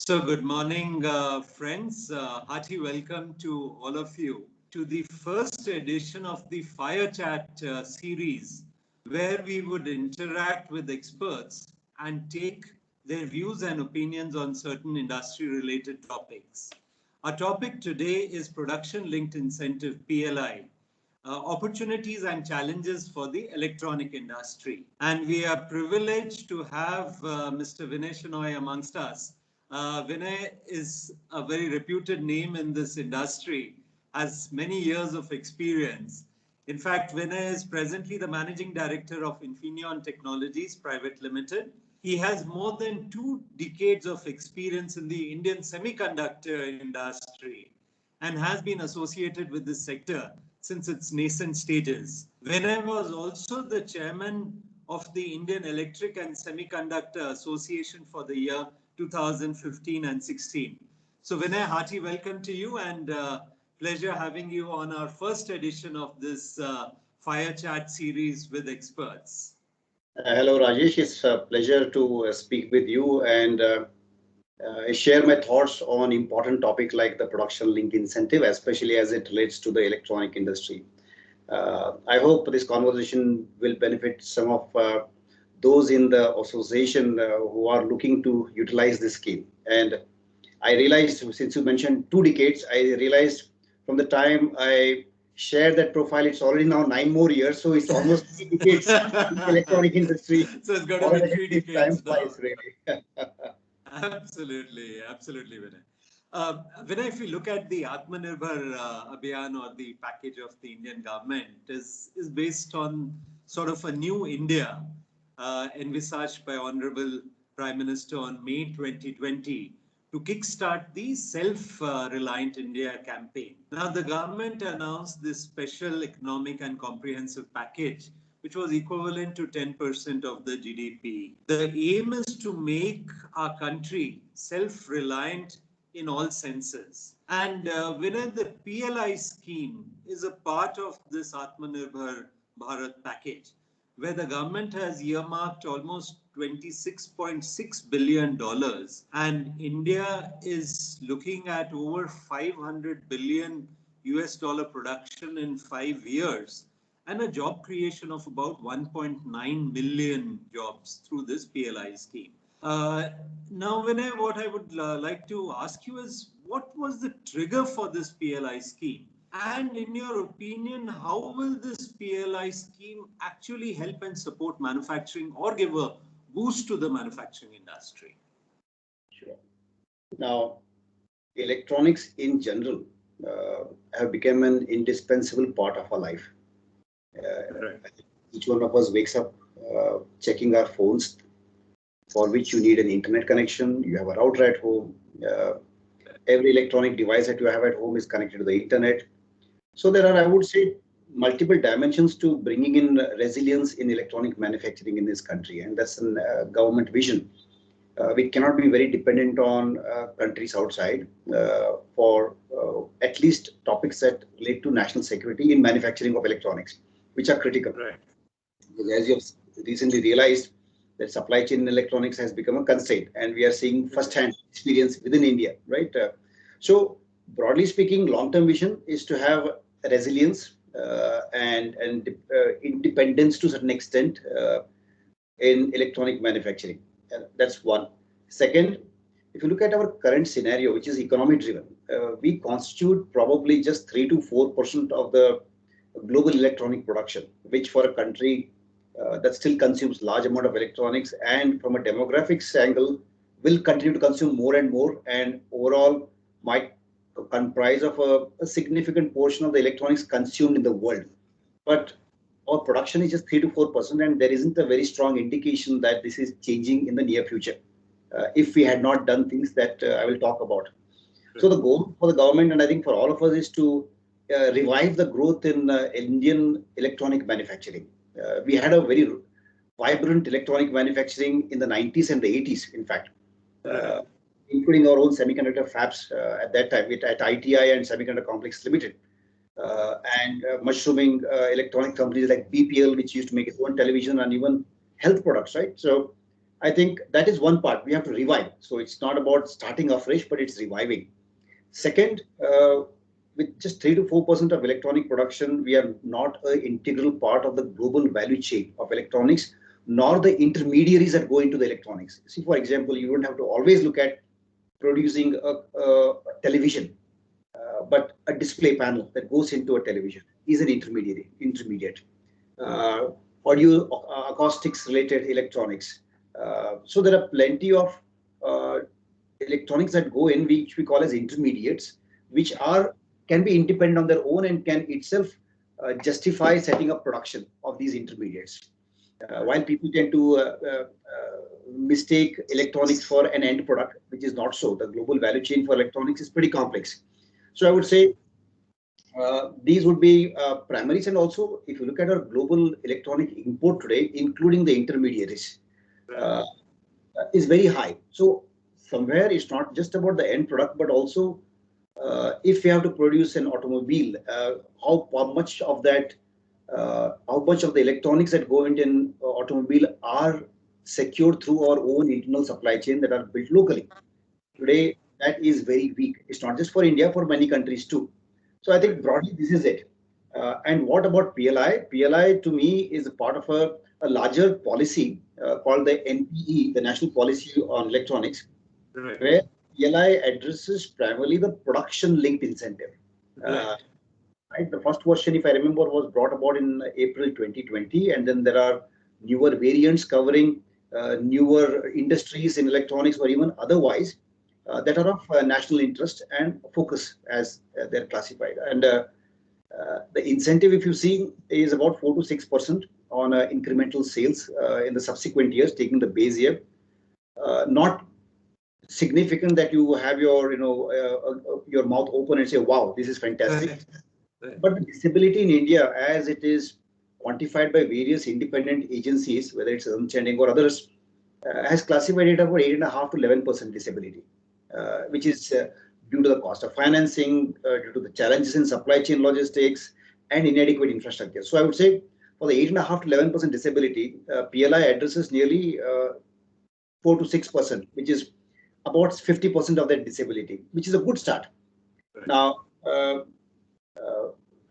So good morning, friends. Hearty welcome to all of you to the first edition of the Fire Chat series, where we would interact with experts and take their views and opinions on certain industry-related topics. Our topic today is Production-Linked Incentive, PLI, opportunities and challenges for the electronic industry. And we are privileged to have Mr. Vinay Shenoy amongst us. Vinay is a very reputed name in this industry, has many years of experience. In fact, Vinay is presently the managing director of Infineon Technologies Pvt Ltd. He has more than 2 decades of experience in the Indian semiconductor industry and has been associated with this sector since its nascent stages. Vinay was also the chairman of the Indian Electric and Semiconductor Association for the year 2015 and 16. So Vinay, hearty welcome to you and pleasure having you on our first edition of this Fire Chat series with experts. Hello Rajesh, it's a pleasure to speak with you and share my thoughts on important topic like the production link incentive, especially as it relates to the electronic industry. I hope this conversation will benefit some of those in the association who are looking to utilize this scheme. And I realized, since you mentioned 2 decades, I realized from the time I shared that profile, it's already now 9 more years. So it's almost 3 decades in the electronic industry. So it's got to be 3 decades now. Flies, really. Absolutely, absolutely, Vinay. Vinay, if you look at the Atma Nirbhar Abhiyan or the package of the Indian government is based on sort of a new India envisaged by Honorable Prime Minister on May 2020 to kickstart the Self-Reliant India campaign. Now, the government announced this special economic and comprehensive package, which was equivalent to 10% of the GDP. The aim is to make our country self-reliant in all senses. And Vinay, the PLI scheme is a part of this Atma Nirbhar Bharat package, where the government has earmarked almost $26.6 billion and India is looking at over 500 billion US dollar production in 5 years and a job creation of about 1.9 million jobs through this PLI scheme. Now, Vinay, what I would like to ask you is, what was the trigger for this PLI scheme? And in your opinion, how will this PLI scheme actually help and support manufacturing or give a boost to the manufacturing industry? Sure. Now, electronics in general have become an indispensable part of our life. Right. Each one of us wakes up checking our phones, for which you need an internet connection. You have a router at home. Every electronic device that you have at home is connected to the internet. So there are, I would say, multiple dimensions to bringing in resilience in electronic manufacturing in this country, and that's a government vision. We cannot be very dependent on countries outside for at least topics that relate to national security in manufacturing of electronics, which are critical. Right. As you have recently realized, that supply chain in electronics has become a constraint, and we are seeing first-hand experience within India, right? So broadly speaking, long-term vision is to have resilience and independence to a certain extent in electronic manufacturing. That's one. Second, if you look at our current scenario, which is economy driven, we constitute probably just 3 to 4% of the global electronic production, which for a country that still consumes large amount of electronics and from a demographics angle will continue to consume more and more, and overall might comprise of a significant portion of the electronics consumed in the world. But our production is just 3 to 4%, and there isn't a very strong indication that this is changing in the near future if we had not done things that I will talk about. So the goal for the government, and I think for all of us, is to revive the growth in Indian electronic manufacturing. We had a very vibrant electronic manufacturing in the 90s and the 80s, in fact, including our own semiconductor fabs at that time at ITI and Semiconductor Complex Limited, and mushrooming electronic companies like BPL, which used to make its own television and even health products, right? So I think that is one part we have to revive. So it's not about starting afresh, but it's reviving. Second, with just 3 to 4% of electronic production, we are not an integral part of the global value chain of electronics, nor the intermediaries that go into the electronics. See, for example, you don't have to always look at producing a television, but a display panel that goes into a television is an intermediate. Uh, Audio acoustics related electronics. So there are plenty of uh, electronics that go in, which we call as intermediates, which are can be independent on their own and can itself justify setting up production of these intermediates. While people tend to mistake electronics for an end product, which is not so. The global value chain for electronics is pretty complex. So I would say these would be primaries. And also, if you look at our global electronic import today, including the intermediaries, uh, is very high. So somewhere it's not just about the end product, but also if you have to produce an automobile, how much of that, how much of the electronics that go into an automobile are secured through our own internal supply chain that are built locally. Today, that is very weak. It's not just for India, for many countries too. So I think broadly this is it. And what about PLI? PLI to me is a part of a larger policy called the NPE, the National Policy on Electronics, Right. where PLI addresses primarily the production linked incentive. Uh, Right. right, the first version, if I remember, was brought about in April 2020, and then there are newer variants covering newer industries in electronics or even otherwise that are of national interest and focus as they're classified. And the incentive, if you see, is about 4 to 6% on incremental sales in the subsequent years, taking the base year. Not significant that you have your, your mouth open and say, "Wow, this is fantastic." Right. Right. But the disability in India, as it is quantified by various independent agencies, whether it's Ernst & Young or others, has classified it about 8.5 to 11% disability, which is due to the cost of financing, due to the challenges in supply chain logistics, and inadequate infrastructure. So I would say for the 8.5 to 11% disability, PLI addresses nearly 4 to 6%, which is about 50% of that disability, which is a good start. Right. Now, uh,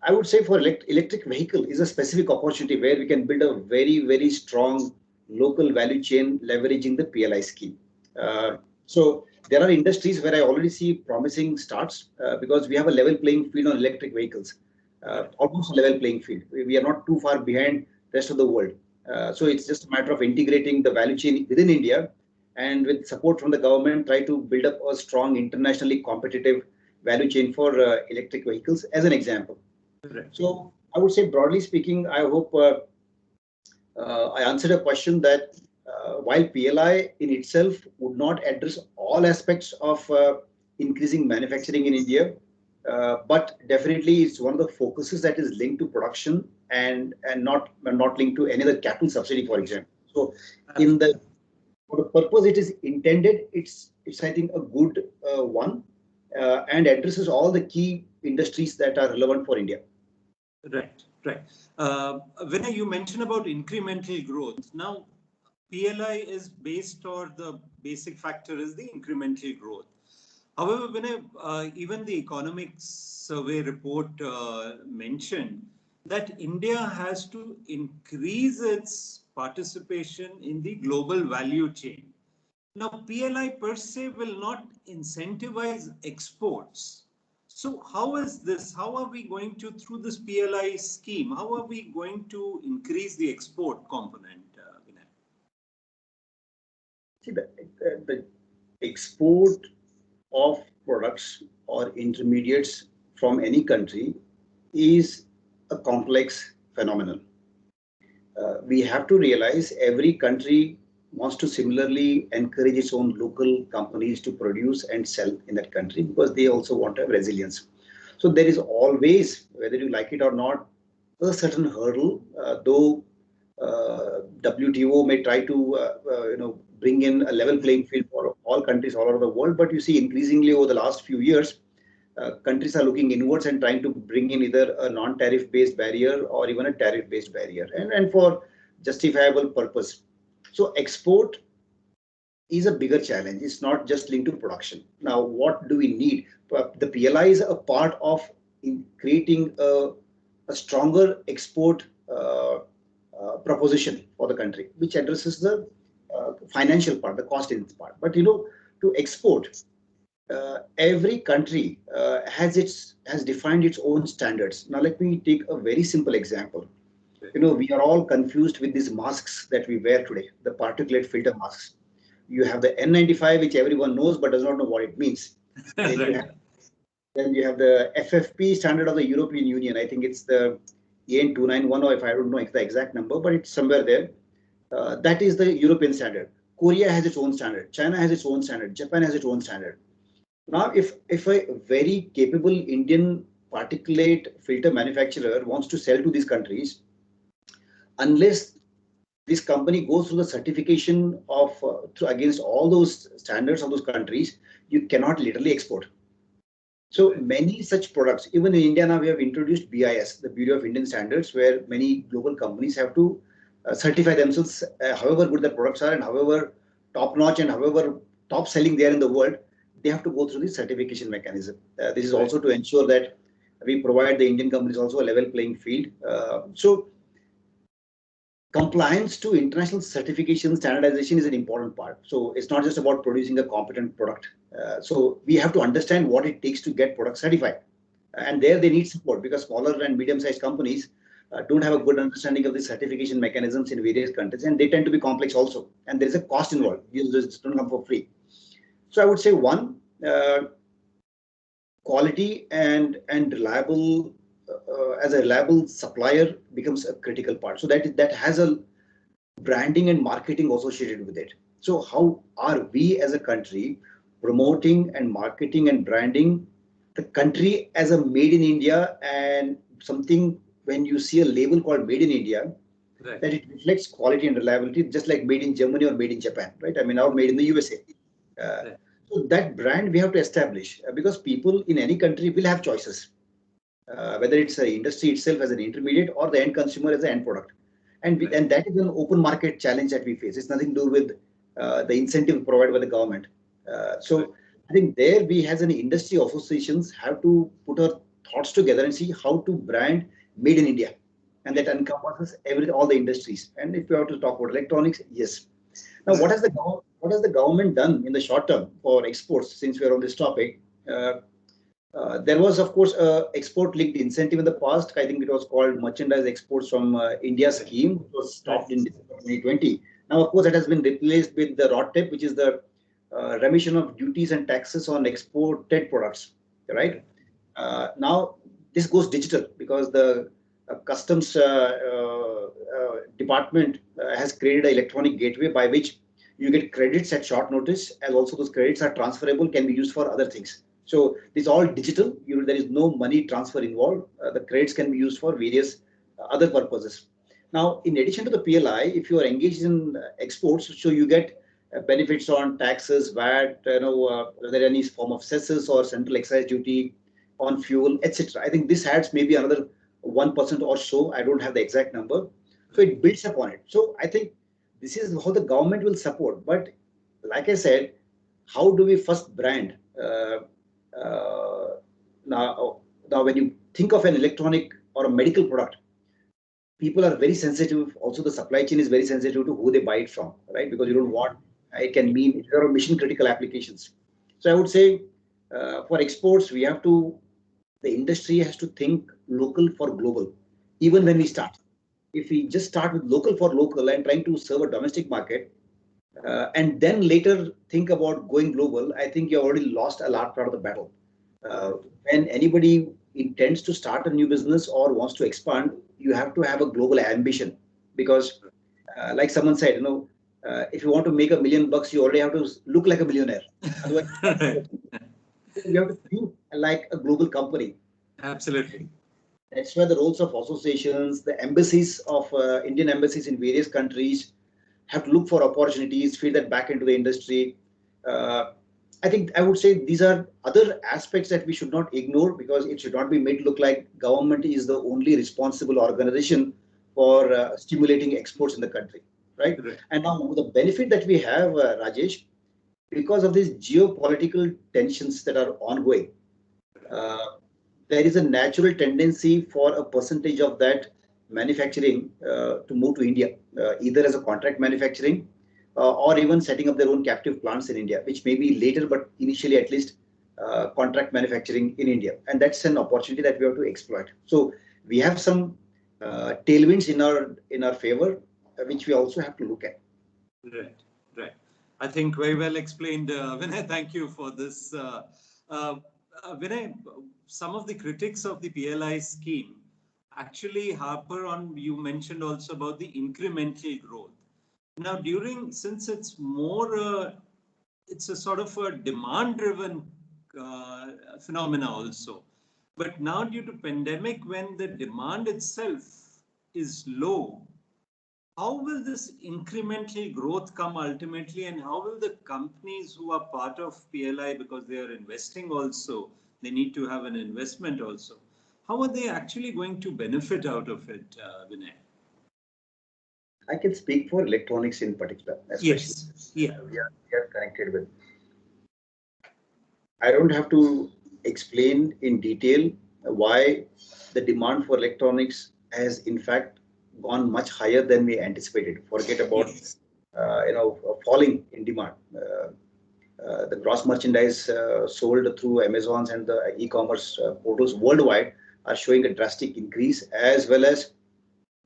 I would say for electric vehicle is a specific opportunity where we can build a very strong local value chain leveraging the PLI scheme. So there are industries where I already see promising starts because we have a level playing field on electric vehicles, almost a level playing field. We are not too far behind the rest of the world. So it's just a matter of integrating the value chain within India and with support from the government, try to build up a strong internationally competitive value chain for electric vehicles as an example. Right. So I would say broadly speaking, I hope I answered a question that while PLI in itself would not address all aspects of increasing manufacturing in India, but definitely it's one of the focuses that is linked to production and not linked to any other capital subsidy, for example. So in the for the purpose it is intended, it's I think a good one and addresses all the key industries that are relevant for India. Right, right. Vinay, you mentioned about incremental growth. Now, PLI is based, or the basic factor is the incremental growth. However, Vinay, even the economics survey report mentioned that India has to increase its participation in the global value chain. Now, PLI per se will not incentivize exports. So how is this? How are we going to, through this PLI scheme, how are we going to increase the export component, Vinay? See, the export of products or intermediates from any country is a complex phenomenon. We have to realize every country wants to similarly encourage its own local companies to produce and sell in that country because they also want to have resilience. So there is always, whether you like it or not, a certain hurdle, though WTO may try to bring in a level playing field for all countries all over the world, but you see increasingly over the last few years, countries are looking inwards and trying to bring in either a non-tariff based barrier or even a tariff based barrier and for justifiable purpose. So export is a bigger challenge. It's not just linked to production. Now, what do we need? The PLI is a part of in creating a stronger export proposition for the country, which addresses the financial part, the cost in part. But to export, every country has defined its own standards. Now, let me take a very simple example. We are all confused with these masks that we wear today, the particulate filter masks. You have the N95, which everyone knows but does not know what it means. Then you have, then you have the FFP standard of the European Union. I think it's the EN291, or if I don't know the exact number, but it's somewhere there. That is the European standard. Korea has its own standard. China has its own standard. Japan has its own standard. Now, if a very capable Indian particulate filter manufacturer wants to sell to these countries, unless this company goes through the certification of against all those standards of those countries, you cannot literally export. So many such products, even in India now, we have introduced BIS, the Bureau of Indian Standards, where many global companies have to certify themselves, however good their products are and however top notch and however top selling they are in the world, they have to go through this certification mechanism. This is also to ensure that we provide the Indian companies also a level playing field. So compliance to international certification standardization is an important part. So it's not just about producing a competent product. So we have to understand what it takes to get products certified. And there they need support because smaller and medium-sized companies don't have a good understanding of the certification mechanisms in various countries, and they tend to be complex also. And there is a cost involved. These don't come for free. So I would say one, quality and reliable as a reliable supplier becomes a critical part. So that has a branding and marketing associated with it. So how are we as a country promoting and marketing and branding the country as a made in India, and something when you see a label called made in India, that it reflects quality and reliability, just like made in Germany or made in Japan, right? I mean, or made in the USA. So that brand we have to establish because people in any country will have choices. Whether it's the industry itself as an intermediate or the end consumer as an end product. And that is an open market challenge that we face. It's nothing to do with the incentive provided by the government. So I think there we as an industry associations have to put our thoughts together and see how to brand made in India. And that encompasses all the industries. And if we have to talk about electronics, yes. Now, what has the government done in the short term for exports, since we are on this topic? There was, of course, export-linked incentive in the past. I think it was called Merchandise Exports from India scheme, which was stopped in December 2020. Now, of course, that has been replaced with the RODTEP, which is the remission of duties and taxes on exported products, right? Now, this goes digital because the customs department has created an electronic gateway by which you get credits at short notice, as also those credits are transferable, can be used for other things. So it's all digital. There is no money transfer involved. The credits can be used for various other purposes. Now, in addition to the PLI, if you are engaged in exports, so you get benefits on taxes, VAT, whether any form of cesses or central excise duty on fuel, etc. I think this adds maybe another 1% or so. I don't have the exact number. So it builds upon it. So I think this is how the government will support. But like I said, how do we first brand? Now, when you think of an electronic or a medical product, people are very sensitive. Also, the supply chain is very sensitive to who they buy it from, right? Because you don't want, it can mean there are mission critical applications. So I would say for exports, the industry has to think local for global, even when we start. If we just start with local for local and trying to serve a domestic market, and then later think about going global, I think you already lost a large part of the battle. When anybody intends to start a new business or wants to expand, you have to have a global ambition because, like someone said, if you want to make $1 million, you already have to look like a millionaire. Otherwise, you have to think like a global company. Absolutely. That's where the roles of associations, the embassies of Indian embassies in various countries have to look for opportunities, feed that back into the industry. I think I would say these are other aspects that we should not ignore because it should not be made to look like government is the only responsible organization for stimulating exports in the country, right? And now the benefit that we have, Rajesh, because of these geopolitical tensions that are ongoing, there is a natural tendency for a percentage of that manufacturing to move to India, either as a contract manufacturing or even setting up their own captive plants in India, which may be later, but initially at least contract manufacturing in India. And that's an opportunity that we have to exploit. So we have some tailwinds in our favor, which we also have to look at. Right, right. I think very well explained, Vinay. Thank you for this. Vinay, some of the critics of the PLI scheme actually harper on, you mentioned also about the incremental growth. Now, since it's more, it's a sort of a demand-driven phenomena also. But now due to pandemic, when the demand itself is low, how will this incremental growth come ultimately, and how will the companies who are part of PLI, because they are investing also, they need to have an investment also, how are they actually going to benefit out of it, Vinay? I can speak for electronics in particular, especially. Yes. Yeah. We are connected with. I don't have to explain in detail why the demand for electronics has in fact gone much higher than we anticipated. Forget about Yes. Falling in demand. The gross merchandise sold through Amazons and the e-commerce portals worldwide are showing a drastic increase, as well as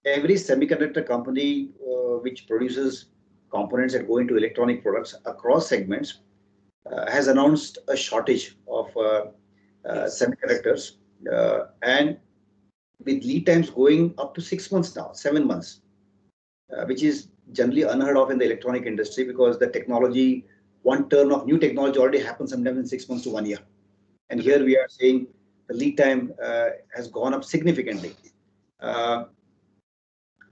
every semiconductor company which produces components that go into electronic products across segments has announced a shortage of Yes. semiconductors, and with lead times going up to 6 months now, 7 months, which is generally unheard of in the electronic industry, because the technology, one turn of new technology already happens sometimes in 6 months to 1 year. And here we are saying the lead time has gone up significantly.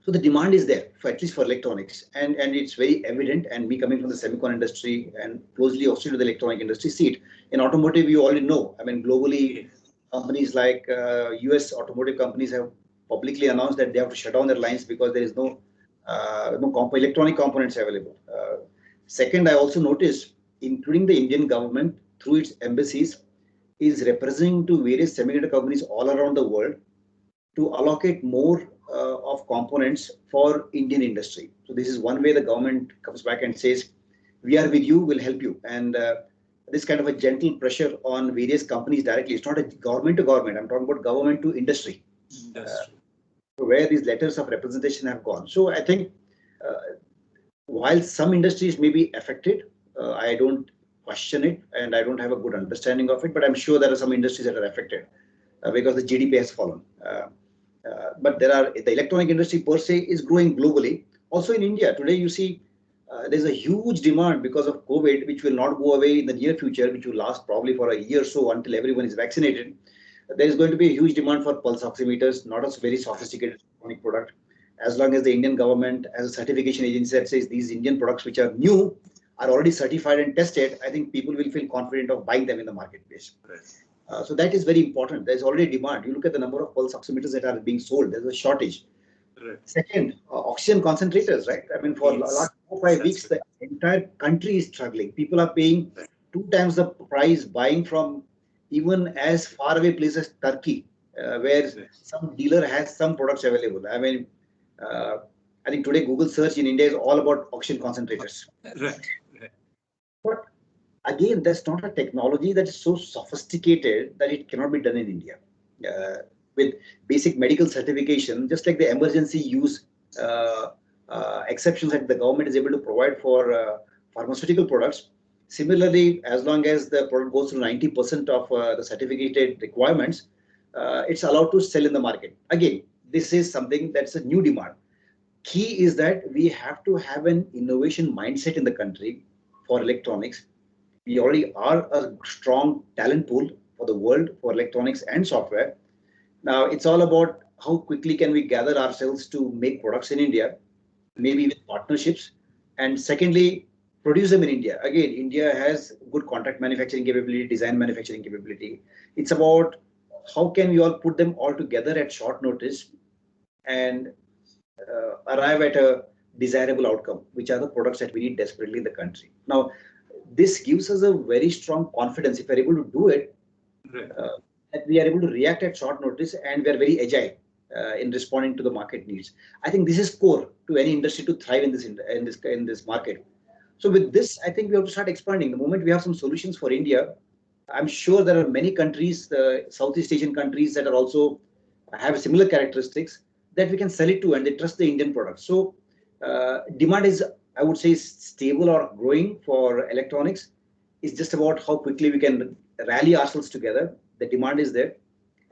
So the demand is there, for at least for electronics, and it's very evident. And me coming from the semicon industry and closely also to the electronic industry, see it in automotive. You already know. I mean, globally, companies like US automotive companies have publicly announced that they have to shut down their lines because there is no electronic components available. Second, I also noticed, including the Indian government through its embassies, is representing to various semiconductor companies all around the world to allocate more of components for Indian industry. So this is one way the government comes back and says, we are with you, we'll help you. And this kind of a gentle pressure on various companies directly. It's not a government to government. I'm talking about government to industry. Where these letters of representation have gone. So I think while some industries may be affected, I don't question it, and I don't have a good understanding of it, but I'm sure there are some industries that are affected because the GDP has fallen. But the electronic industry per se is growing globally. Also in India, today you see there's a huge demand because of COVID, which will not go away in the near future, which will last probably for a year or so until everyone is vaccinated. There is going to be a huge demand for pulse oximeters, not a very sophisticated electronic product. As long as the Indian government as a certification agency that says these Indian products which are new are already certified and tested, I think people will feel confident of buying them in the marketplace. Right. So that is very important. There's already demand. You look at the number of pulse oximeters that are being sold. There's a shortage. Right. Second, oxygen concentrators, right? I mean, for the last 4 or 5 weeks, the entire country is struggling. People are paying 2 times the price buying from even as far away places as Turkey, where some dealer has some products available. I mean, I think today Google search in India is all about oxygen concentrators. Right. But again, that's not a technology that is so sophisticated that it cannot be done in India. With basic medical certification, just like the emergency use exceptions that the government is able to provide for pharmaceutical products. Similarly, as long as the product goes through 90% of the certificated requirements, it's allowed to sell in the market. Again, this is something that's a new demand. Key is that we have to have an innovation mindset in the country for electronics. We already are a strong talent pool for the world for electronics and software. Now, it's all about how quickly can we gather ourselves to make products in India, maybe with partnerships. And secondly, produce them in India. Again, India has good contract manufacturing capability, design manufacturing capability. It's about how can we all put them all together at short notice and arrive at a desirable outcome, which are the products that we need desperately in the country. Now, this gives us a very strong confidence if we're able to do it, Right. that we are able to react at short notice and we are very agile in responding to the market needs. I think this is core to any industry to thrive in this market. So with this, I think we have to start expanding. The moment we have some solutions for India, I'm sure there are many countries, the Southeast Asian countries that are also have similar characteristics that we can sell it to, and they trust the Indian product. So demand is, I would say, stable or growing for electronics. It's just about how quickly we can rally ourselves together. The demand is there,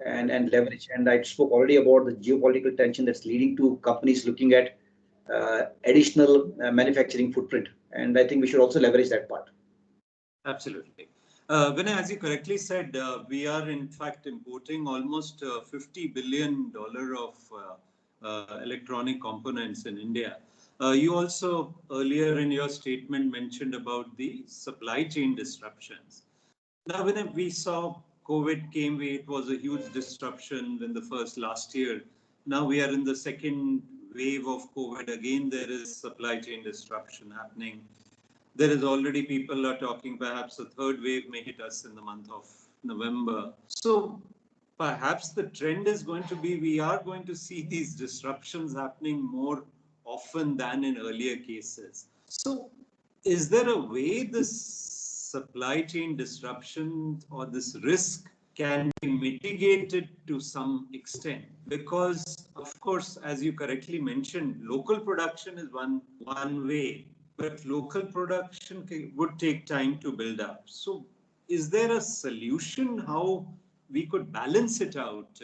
and leverage. And I spoke already about the geopolitical tension that's leading to companies looking at additional manufacturing footprint. And I think we should also leverage that part. Absolutely. Vinay, as you correctly said, we are in fact importing almost $50 billion of electronic components in India. You also earlier in your statement mentioned about the supply chain disruptions. Now, when we saw COVID came, it was a huge disruption in the first last year. Now we are in the second wave of COVID. Again, there is supply chain disruption happening. There is already people are talking perhaps a third wave may hit us in the month of November. So perhaps the trend is going to be we are going to see these disruptions happening more often than in earlier cases. So is there a way this supply chain disruption or this risk can be mitigated to some extent? Because of course, as you correctly mentioned, local production is one way, but local production would take time to build up. So is there a solution how we could balance it out,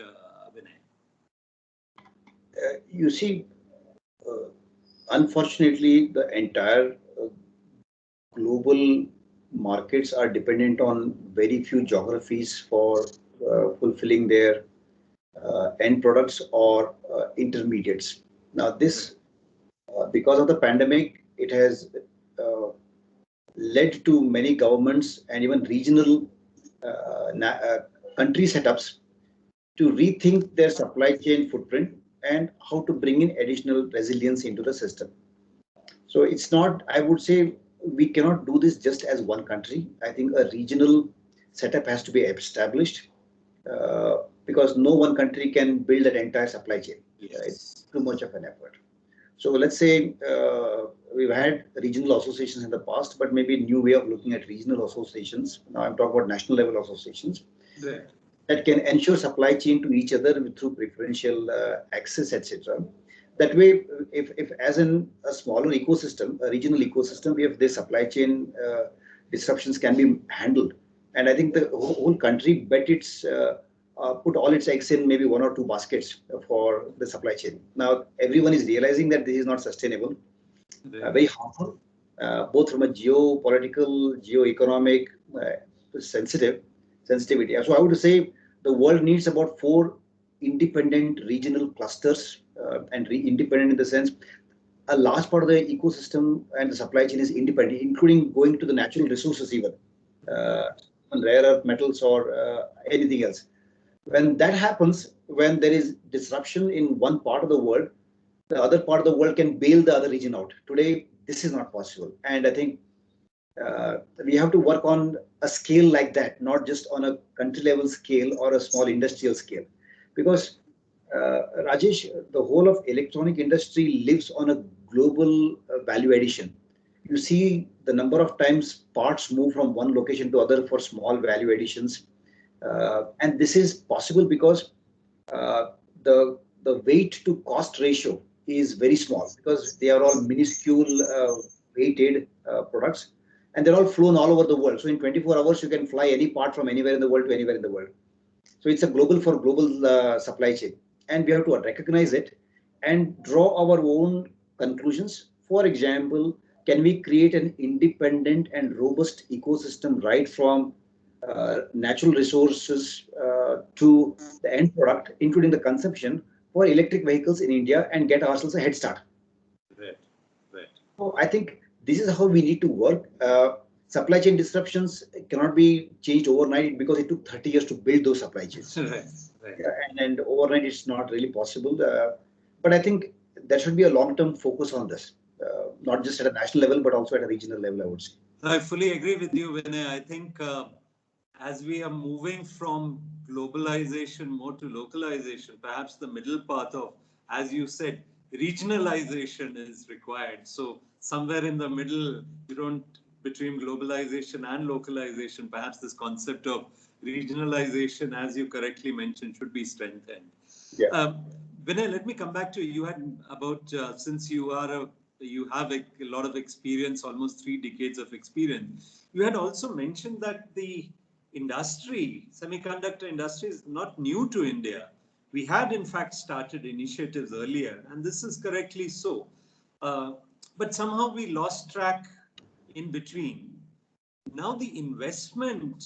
Vinay? You see, unfortunately, the entire global markets are dependent on very few geographies for fulfilling their end products or intermediates. Now, this, because of the pandemic, it has led to many governments and even regional country setups to rethink their supply chain footprint and how to bring in additional resilience into the system. So it's not, I would say, we cannot do this just as one country. I think a regional setup has to be established because no one country can build an entire supply chain. Yes. It's too much of an effort. So let's say we've had regional associations in the past, but maybe a new way of looking at regional associations. Now I'm talking about national level associations. Right. That can ensure supply chain to each other through preferential access, etc. That way, if as in a smaller ecosystem, a regional ecosystem, we have this supply chain disruptions can be handled. And I think the whole country bet its put all its eggs in maybe one or two baskets for the supply chain. Now, everyone is realizing that this is not sustainable, very harmful, both from a geopolitical, geo-economic sensitivity. So I would say the world needs about 4 independent regional clusters, and independent in the sense a large part of the ecosystem and the supply chain is independent, including going to the natural resources even rare earth metals or anything else. When that happens, when there is disruption in one part of the world, the other part of the world can bail the other region out. Today, this is not possible. And I think we have to work on a scale like that, not just on a country level scale or a small industrial scale. Because Rajesh, the whole of electronic industry lives on a global value addition. You see the number of times parts move from one location to other for small value additions. And this is possible because the weight to cost ratio is very small because they are all minuscule weighted products and they're all flown all over the world. So in 24 hours, you can fly any part from anywhere in the world to anywhere in the world. So it's a global for global supply chain. And we have to recognize it and draw our own conclusions. For example, can we create an independent and robust ecosystem right from natural resources to the end product, including the consumption for electric vehicles in India and get ourselves a head start? Right, right. So I think this is how we need to work. Supply chain disruptions cannot be changed overnight because it took 30 years to build those supply chains. Right, right. And overnight it's not really possible. But I think there should be a long-term focus on this, not just at a national level, but also at a regional level, I would say. I fully agree with you, Vinay. I think as we are moving from globalization more to localization, perhaps the middle path of, as you said, regionalization is required. So somewhere in the middle, you don't, between globalization and localization, perhaps this concept of regionalization, as you correctly mentioned, should be strengthened. Yeah. Vinay, let me come back to you. You had about since you have a lot of experience, almost 3 decades of experience. You had also mentioned that the industry, semiconductor industry, is not new to India. We had in fact started initiatives earlier, and this is correctly so. Uh, but somehow we lost track in between. Now the investment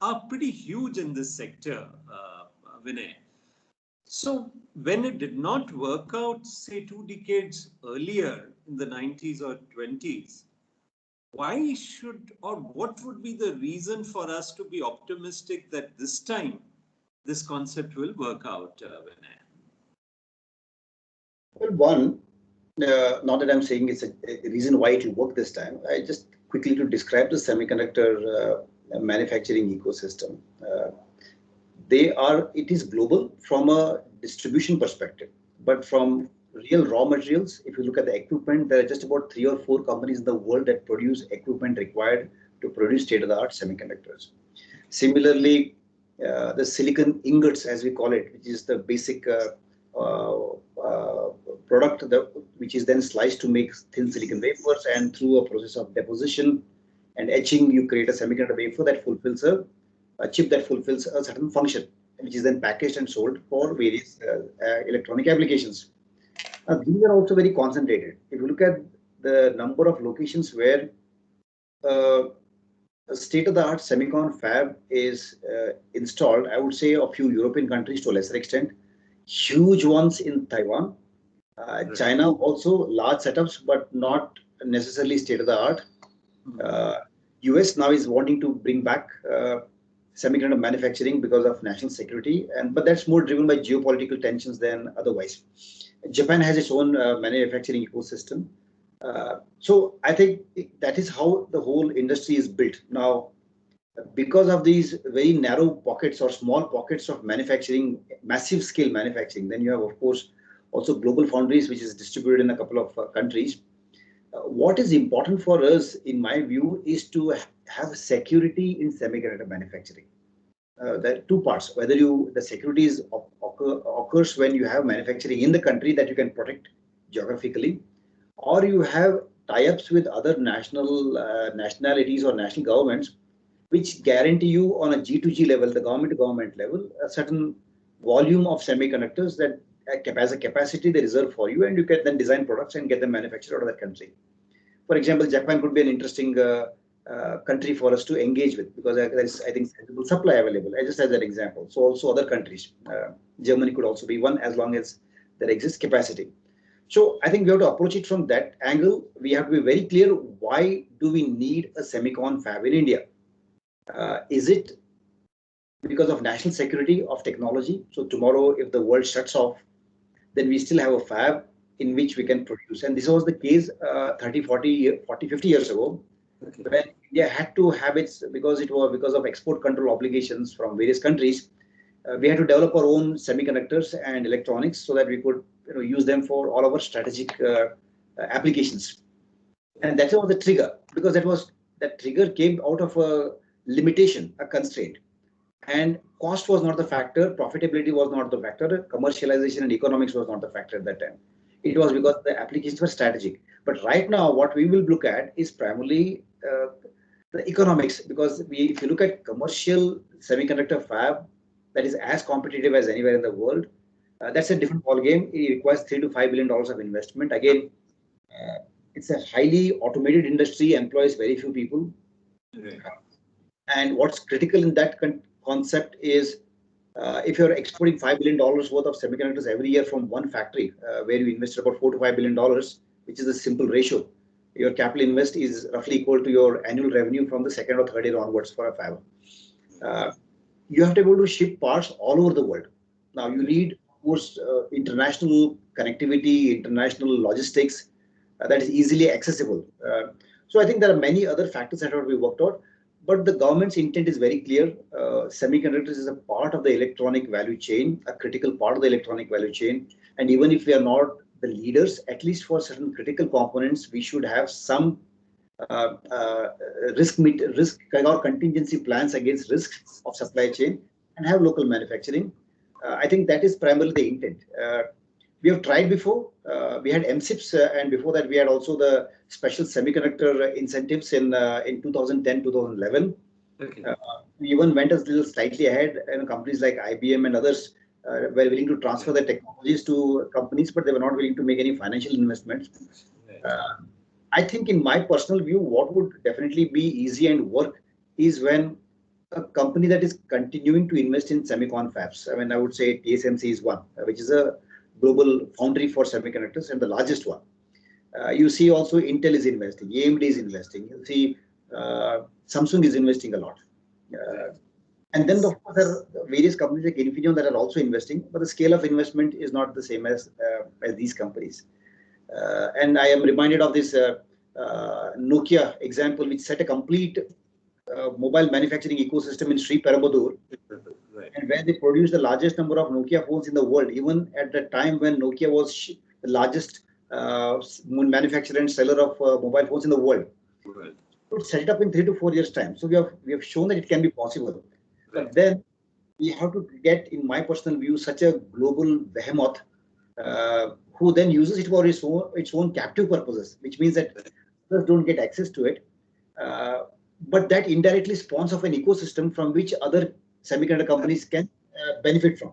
are pretty huge in this sector, Vinay. So when it did not work out, say 2 decades earlier in the 90s or 20s, why should or what would be the reason for us to be optimistic that this time this concept will work out, Vinay? Well, one, not that I'm saying it's a reason why it will work this time. I just quickly to describe the semiconductor manufacturing ecosystem. It is global from a distribution perspective, but from real raw materials, if you look at the equipment, there are just about 3 or 4 companies in the world that produce equipment required to produce state-of-the-art semiconductors. Similarly, the silicon ingots, as we call it, which is the basic uh, uh, product which is then sliced to make thin silicon wafers, and through a process of deposition and etching, you create a semiconductor wafer that fulfills a chip that fulfills a certain function, which is then packaged and sold for various electronic applications. These are also very concentrated. If you look at the number of locations where uh, a state-of-the-art semicon fab is installed, I would say a few European countries to a lesser extent, huge ones in Taiwan, China also large setups, but not necessarily state-of-the-art. US now is wanting to bring back semiconductor manufacturing because of national security, and but that's more driven by geopolitical tensions than otherwise. Japan has its own manufacturing ecosystem. So I think that is how the whole industry is built. Now, because of these very narrow pockets or small pockets of manufacturing, massive scale manufacturing, then you have, of course, also global foundries, which is distributed in a couple of countries. What is important for us, in my view, is to have security in semiconductor manufacturing. There are 2 parts. Whether the security occurs when you have manufacturing in the country that you can protect geographically, or you have tie-ups with other nationalities or national governments, which guarantee you on a G2G level, the government to government level, a certain volume of semiconductors that as a capacity they reserve for you, and you can then design products and get them manufactured out of that country. For example, Japan could be an interesting country for us to engage with, because there is, I think, sensible supply available. I just as an example. So also other countries, Germany could also be one, as long as there exists capacity. So I think we have to approach it from that angle. We have to be very clear, why do we need a semicon fab in India? Is it because of national security of technology? So tomorrow, if the world shuts off, then we still have a fab in which we can produce. And this was the case 30, 40, 50 years ago, when India had to have its, because it was because of export control obligations from various countries, we had to develop our own semiconductors and electronics so that we could use them for all our strategic applications. And that was the trigger, because that trigger came out of a limitation, a constraint. And cost was not the factor, profitability was not the factor, commercialization and economics was not the factor at that time. It was because the applications were strategic. But right now, what we will look at is primarily the economics, because if you look at commercial semiconductor fab that is as competitive as anywhere in the world, that's a different ball game. It requires $3 to $5 billion of investment. Again, it's a highly automated industry, employs very few people. Right. And what's critical in that concept is, if you're exporting $5 billion worth of semiconductors every year from one factory, where you invest about $4 to $5 billion, which is a simple ratio, your capital invest is roughly equal to your annual revenue from the second or third year onwards for a fab. You have to be able to ship parts all over the world. Now you need, of course, international connectivity, international logistics that is easily accessible. So I think there are many other factors that have to be worked out, but the government's intent is very clear. Semiconductors is a part of the electronic value chain, a critical part of the electronic value chain. And even if we are not the leaders, at least for certain critical components, we should have some uh, uh, risk or contingency plans against risks of supply chain and have local manufacturing. I think that is primarily the intent. We have tried before. We had MSIPs, and before that, we had also the special semiconductor incentives in 2010, 2011. Okay. We even went a little slightly ahead, and companies like IBM and others were willing to transfer their technologies to companies, but they were not willing to make any financial investments. I think, in my personal view, what would definitely be easy and work is when a company that is continuing to invest in semicon fabs. I mean, I would say TSMC is one, which is a global foundry for semiconductors and the largest one. You see also Intel is investing, AMD is investing. You see Samsung is investing a lot. And then, of course, there are various companies like Infineon that are also investing, but the scale of investment is not the same as these companies. And I am reminded of this Nokia example, which set a complete mobile manufacturing ecosystem in Sri Perumbudur, and where they produced the largest number of Nokia phones in the world, even at the time when Nokia was the largest manufacturer and seller of mobile phones in the world. To set it up in 3 to 4 years' time. So we have shown that it can be possible. But then we have to get, in my personal view, such a global behemoth who then uses it for its own captive purposes, which means that others don't get access to it. But that indirectly spawns off an ecosystem from which other semiconductor companies can benefit from.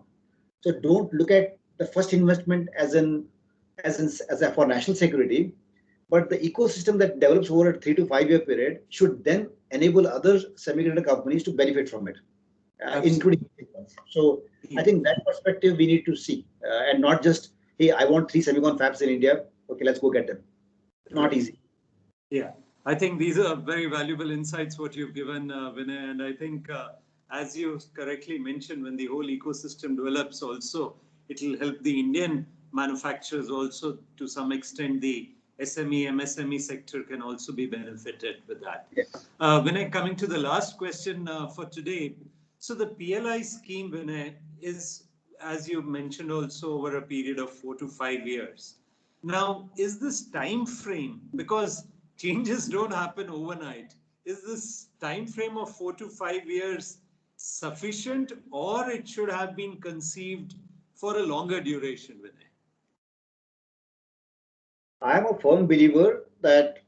So don't look at the first investment as for national security, but the ecosystem that develops over a 3 to 5 year period should then enable other semiconductor companies to benefit from it, including. So I think that perspective we need to see, and not just, hey, I want 3 semicon fabs in India. Okay, let's go get them. Not easy. Yeah, I think these are very valuable insights what you've given, Vinay, and I think as you correctly mentioned, when the whole ecosystem develops also, it will help the Indian manufacturers also to some extent. The SME, MSME sector can also be benefited with that. Yeah. Vinay, coming to the last question for today. So the PLI scheme, Vinay, is, as you mentioned, also over a period of 4 to 5 years. Now, is this time frame, because changes don't happen overnight, is this time frame of 4 to 5 years sufficient, or it should have been conceived for a longer duration, Vinay? I am a firm believer that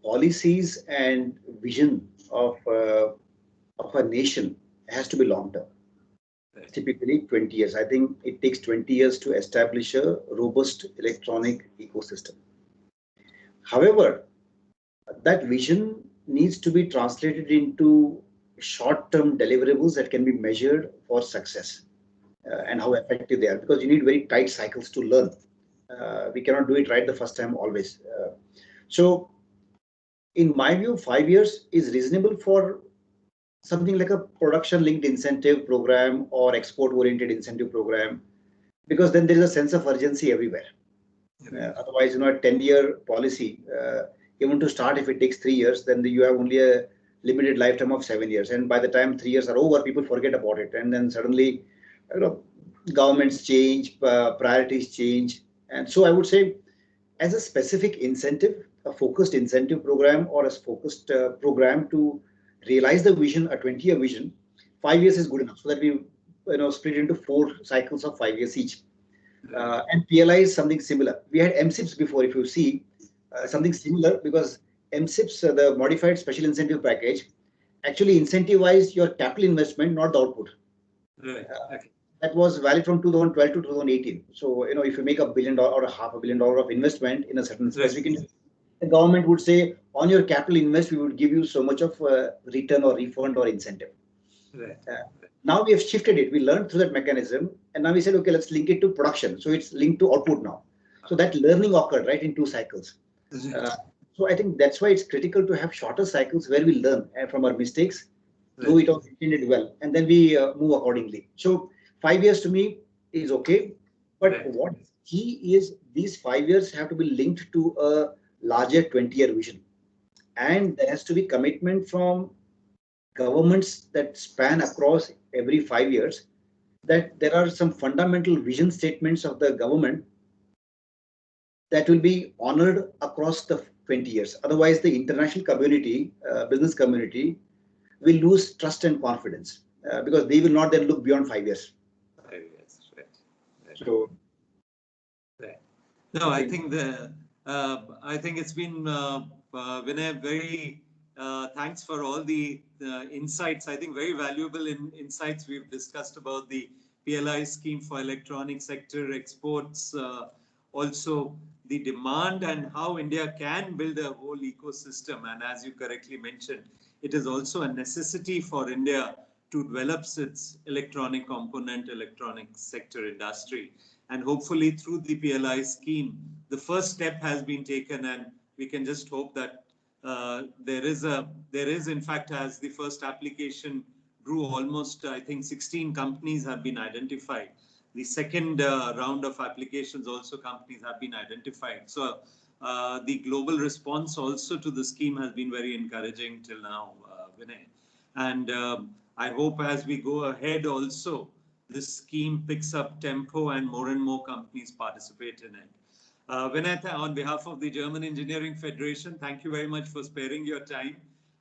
policies and vision of a nation has to be long term. Typically 20 years. I think it takes 20 years to establish a robust electronic ecosystem. However, that vision needs to be translated into short-term deliverables that can be measured for success and how effective they are, because you need very tight cycles to learn. We cannot do it right the first time always. So in my view, 5 years is reasonable for something like a production-linked incentive program or export-oriented incentive program, because then there is a sense of urgency everywhere. Otherwise, a 10-year policy, even to start, if it takes 3 years, then you have only a limited lifetime of 7 years. And by the time 3 years are over, people forget about it. And then suddenly, governments change, priorities change. And so I would say, as a specific incentive, a focused incentive program or a focused program to realize the vision, a 20-year vision, 5 years is good enough, so that we split into 4 cycles of 5 years each. And PLI is something similar. We had MSIPs before, if you see, something similar, because MSIPs, the modified special incentive package, actually incentivized your capital investment, not the output. Right. Okay. That was valid from 2012 to 2018. So, if you make $1 billion or $500 million of investment in a certain specific industry, the government would say, on your capital invest, we would give you so much of return or refund or incentive. Right. Now we have shifted it. We learned through that mechanism, and now we said, okay, let's link it to production. So it's linked to output now. So that learning occurred, right, in 2 cycles. So I think that's why it's critical to have shorter cycles where we learn from our mistakes, do it or intended well, and then we move accordingly. So 5 years to me is okay, but what is key is these 5 years have to be linked to a larger 20-year vision. And there has to be commitment from governments that span across every 5 years, that there are some fundamental vision statements of the government that will be honored across the 20 years. Otherwise, the international community, business community, will lose trust and confidence because they will not then look beyond 5 years. 5 years, right. So, right. No, I think I think it's been Vinay, very thanks for all the insights. I think very valuable insights we've discussed about the PLI scheme for electronic sector exports, also the demand and how India can build a whole ecosystem. And as you correctly mentioned, it is also a necessity for India to develop its electronic component, electronic sector industry. And hopefully through the PLI scheme, the first step has been taken, and we can just hope that there is in fact, as the first application grew, almost I think 16 companies have been identified. The second round of applications also companies have been identified. So the global response also to the scheme has been very encouraging till now, Vinay. And I hope as we go ahead also, this scheme picks up tempo and more companies participate in it. Vinay, on behalf of the German Engineering Federation, thank you very much for sparing your time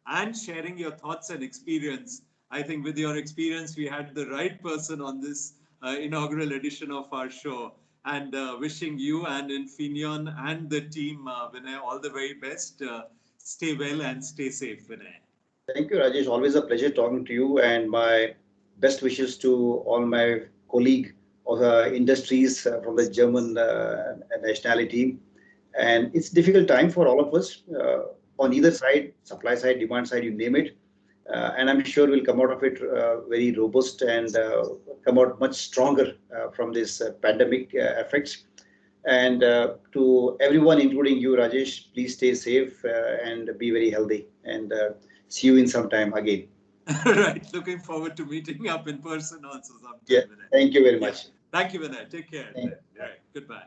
and sharing your thoughts and experience. I think with your experience, we had the right person on this inaugural edition of our show. And wishing you and Infineon and the team, Vinay, all the very best. Stay well and stay safe, Vinay. Thank you, Rajesh. Always a pleasure talking to you, and my best wishes to all my colleagues of industries from the German nationality. And it's a difficult time for all of us on either side, supply side, demand side, you name it. And I'm sure we'll come out of it very robust and come out much stronger from this pandemic effects. And to everyone, including you, Rajesh, please stay safe and be very healthy. And see you in some time again. Right. Looking forward to meeting up in person also sometime. Yeah. Thank you very much. Thank you, Vinay. Take care. Right. Goodbye.